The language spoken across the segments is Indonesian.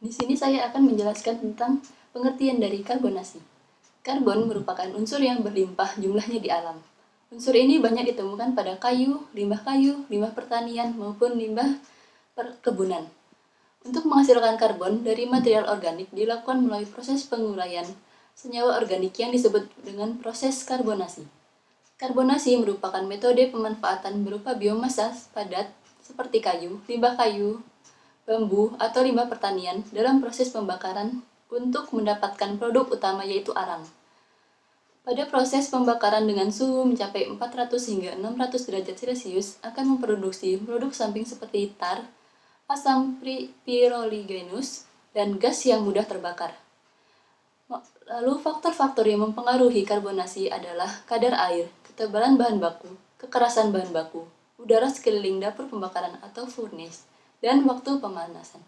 Di sini saya akan menjelaskan tentang pengertian dari karbonasi. Karbon merupakan unsur yang berlimpah jumlahnya di alam. Unsur ini banyak ditemukan pada kayu, limbah pertanian, maupun limbah perkebunan. Untuk menghasilkan karbon dari material organik dilakukan melalui proses penguraian senyawa organik yang disebut dengan proses karbonasi. Karbonasi merupakan metode pemanfaatan berupa biomasa padat seperti limbah kayu, bambu, atau limbah pertanian dalam proses pembakaran untuk mendapatkan produk utama yaitu arang. Pada proses pembakaran dengan suhu mencapai 400 hingga 600 derajat Celcius akan memproduksi produk samping seperti tar, asam pyroligenus, dan gas yang mudah terbakar. Lalu faktor-faktor yang mempengaruhi karbonasi adalah kadar air, ketebalan bahan baku, kekerasan bahan baku, udara sekeliling dapur pembakaran atau furnace, dan waktu pemanasan.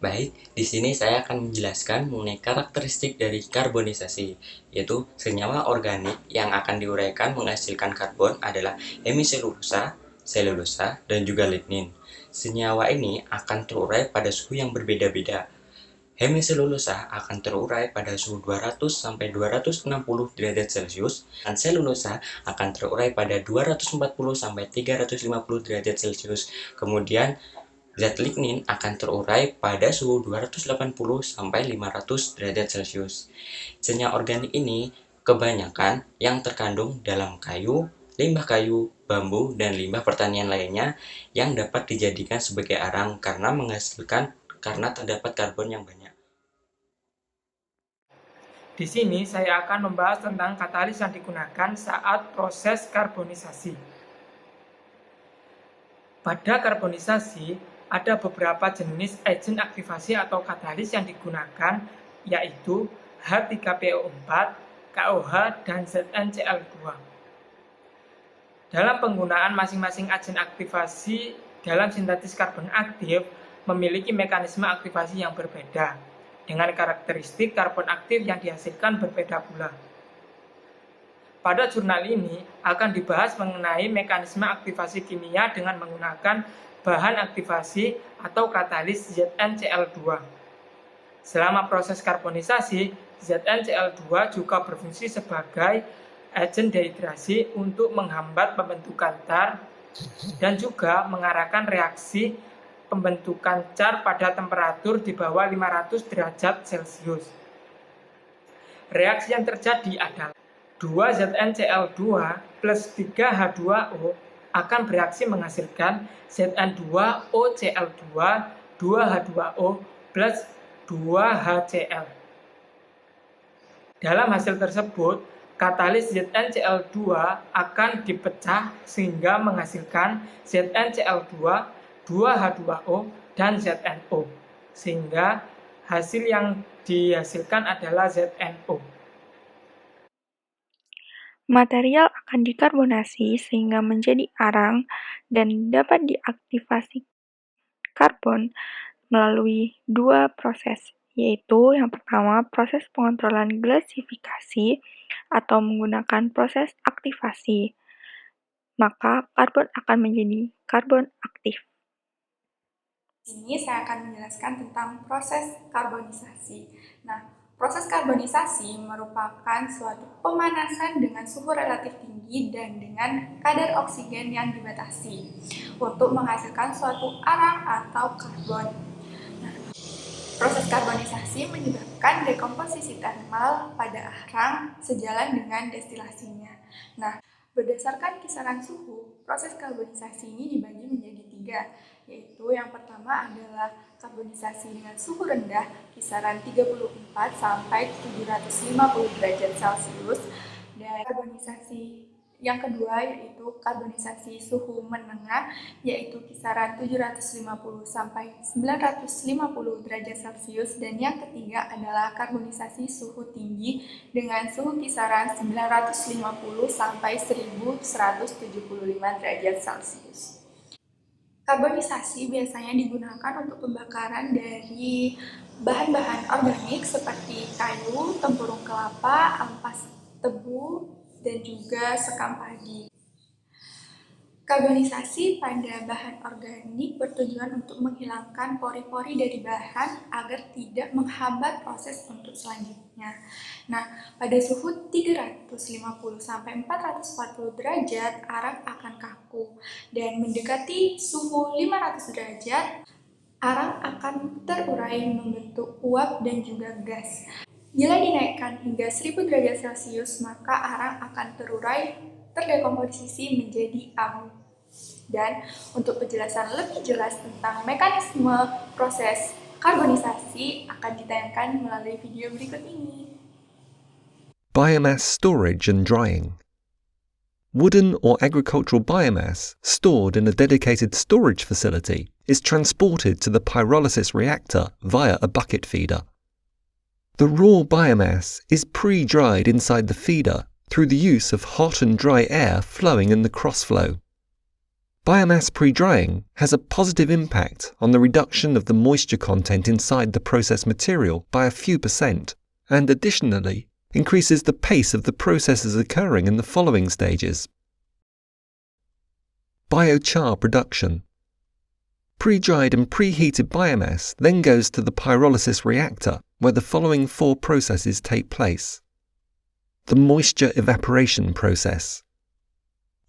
Baik, di sini saya akan menjelaskan mengenai karakteristik dari karbonisasi, yaitu senyawa organik yang akan diuraikan menghasilkan karbon adalah hemiselulosa, selulosa, dan juga lignin. Senyawa ini akan terurai pada suhu yang berbeda-beda. Hemiselulosa akan terurai pada suhu 200 sampai 260 derajat Celcius, dan selulosa akan terurai pada 240 sampai 350 derajat Celcius. Kemudian zat lignin akan terurai pada suhu 280 sampai 500 derajat Celcius. Senyawa organik ini kebanyakan yang terkandung dalam kayu, limbah kayu, bambu, dan limbah pertanian lainnya yang dapat dijadikan sebagai arang karena terdapat karbon yang banyak. Di sini saya akan membahas tentang katalis yang digunakan saat proses karbonisasi. Pada karbonisasi, ada beberapa jenis agen aktivasi atau katalis yang digunakan, yaitu H3PO4, KOH, dan ZnCl2. Dalam penggunaan masing-masing agen aktivasi dalam sintesis karbon aktif memiliki mekanisme aktivasi yang berbeda, dengan karakteristik karbon aktif yang dihasilkan berbeda pula. Pada jurnal ini akan dibahas mengenai mekanisme aktivasi kimia dengan menggunakan bahan aktivasi atau katalis ZnCl2. Selama proses karbonisasi, ZnCl2 juga berfungsi sebagai agen dehidrasi untuk menghambat pembentukan tar dan juga mengarahkan reaksi pembentukan car pada temperatur di bawah 500 derajat Celcius. Reaksi yang terjadi adalah 2ZnCl2 plus 3H2O akan bereaksi menghasilkan Zn2OCl2 2H2O plus 2HCl. Dalam hasil tersebut, katalis ZnCl2 akan dipecah sehingga menghasilkan ZnCl2, 2H2O, dan ZnO. Sehingga hasil yang dihasilkan adalah ZnO. Material akan dikarbonasi sehingga menjadi arang dan dapat diaktifasi karbon melalui dua proses, yaitu yang pertama proses pengontrolan glasifikasi atau menggunakan proses aktivasi. Maka karbon akan menjadi karbon aktif. Di sini saya akan menjelaskan tentang proses karbonisasi. Nah, proses karbonisasi merupakan suatu pemanasan dengan suhu relatif tinggi dan dengan kadar oksigen yang dibatasi untuk menghasilkan suatu arang atau karbon. Nah, proses karbonisasi menyebabkan dekomposisi termal pada arang sejalan dengan destilasinya. Nah, berdasarkan kisaran suhu, proses karbonisasi ini dibagi menjadi tiga, yaitu yang pertama adalah karbonisasi dengan suhu rendah kisaran 34 sampai 750 derajat Celcius, dan karbonisasi yang kedua yaitu karbonisasi suhu menengah, yaitu kisaran 750 sampai 950 derajat Celcius, dan yang ketiga adalah karbonisasi suhu tinggi dengan suhu kisaran 950 sampai 1175 derajat Celcius. Karbonisasi biasanya digunakan untuk pembakaran dari bahan-bahan organik seperti kayu, tempurung kelapa, ampas tebu, dan juga sekam padi. Karbonisasi pada bahan organik bertujuan untuk menghilangkan pori-pori dari bahan agar tidak menghambat proses untuk selanjutnya. Nah, pada suhu 350-440 derajat, arang akan kaku, dan mendekati suhu 500 derajat, arang akan terurai membentuk uap dan juga gas. Bila dinaikkan hingga 1000 derajat Celcius, maka arang akan terdekomposisi menjadi abu. Dan untuk penjelasan lebih jelas tentang mekanisme proses karbonisasi akan ditayangkan melalui video berikut ini. Biomass storage and drying. Wooden or agricultural biomass stored in a dedicated storage facility is transported to the pyrolysis reactor via a bucket feeder. The raw biomass is pre-dried inside the feeder through the use of hot and dry air flowing in the cross-flow. Biomass pre-drying has a positive impact on the reduction of the moisture content inside the process material by a few %, and additionally increases the pace of the processes occurring in the following stages. Biochar production. Pre-dried and preheated biomass then goes to the pyrolysis reactor, where the following 4 processes take place. The moisture evaporation process.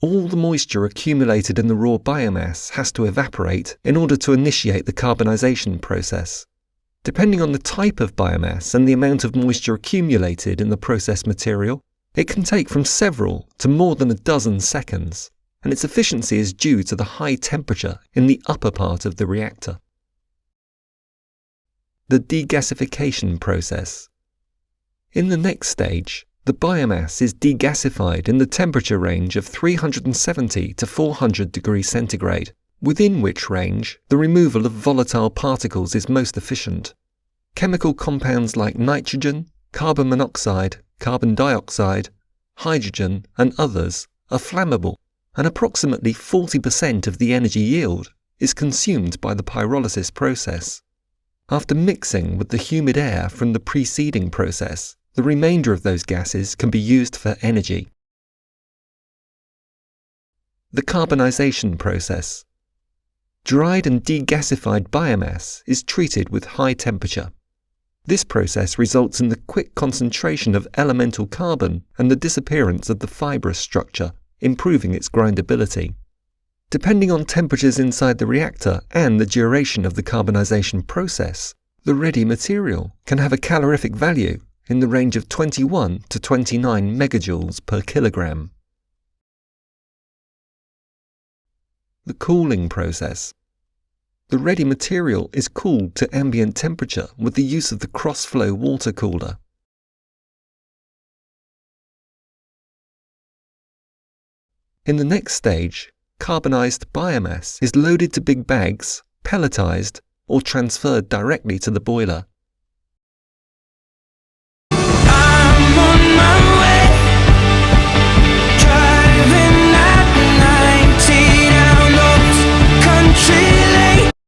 All the moisture accumulated in the raw biomass has to evaporate in order to initiate the carbonization process. Depending on the type of biomass and the amount of moisture accumulated in the process material, it can take from several to more than a dozen seconds, and its efficiency is due to the high temperature in the upper part of the reactor. The degasification process. In the next stage, the biomass is degasified in the temperature range of 370 to 400 degrees centigrade, within which range the removal of volatile particles is most efficient. Chemical compounds like nitrogen, carbon monoxide, carbon dioxide, hydrogen, and others are flammable, and approximately 40% of the energy yield is consumed by the pyrolysis process. After mixing with the humid air from the preceding process, the remainder of those gases can be used for energy. The carbonization process. Dried and degasified biomass is treated with high temperature. This process results in the quick concentration of elemental carbon and the disappearance of the fibrous structure, improving its grindability. Depending on temperatures inside the reactor and the duration of the carbonization process, the ready material can have a calorific value in the range of 21 to 29 megajoules per kilogram. The cooling process. The ready material is cooled to ambient temperature with the use of the cross-flow water cooler. In the next stage, carbonized biomass is loaded to big bags, pelletized, or transferred directly to the boiler.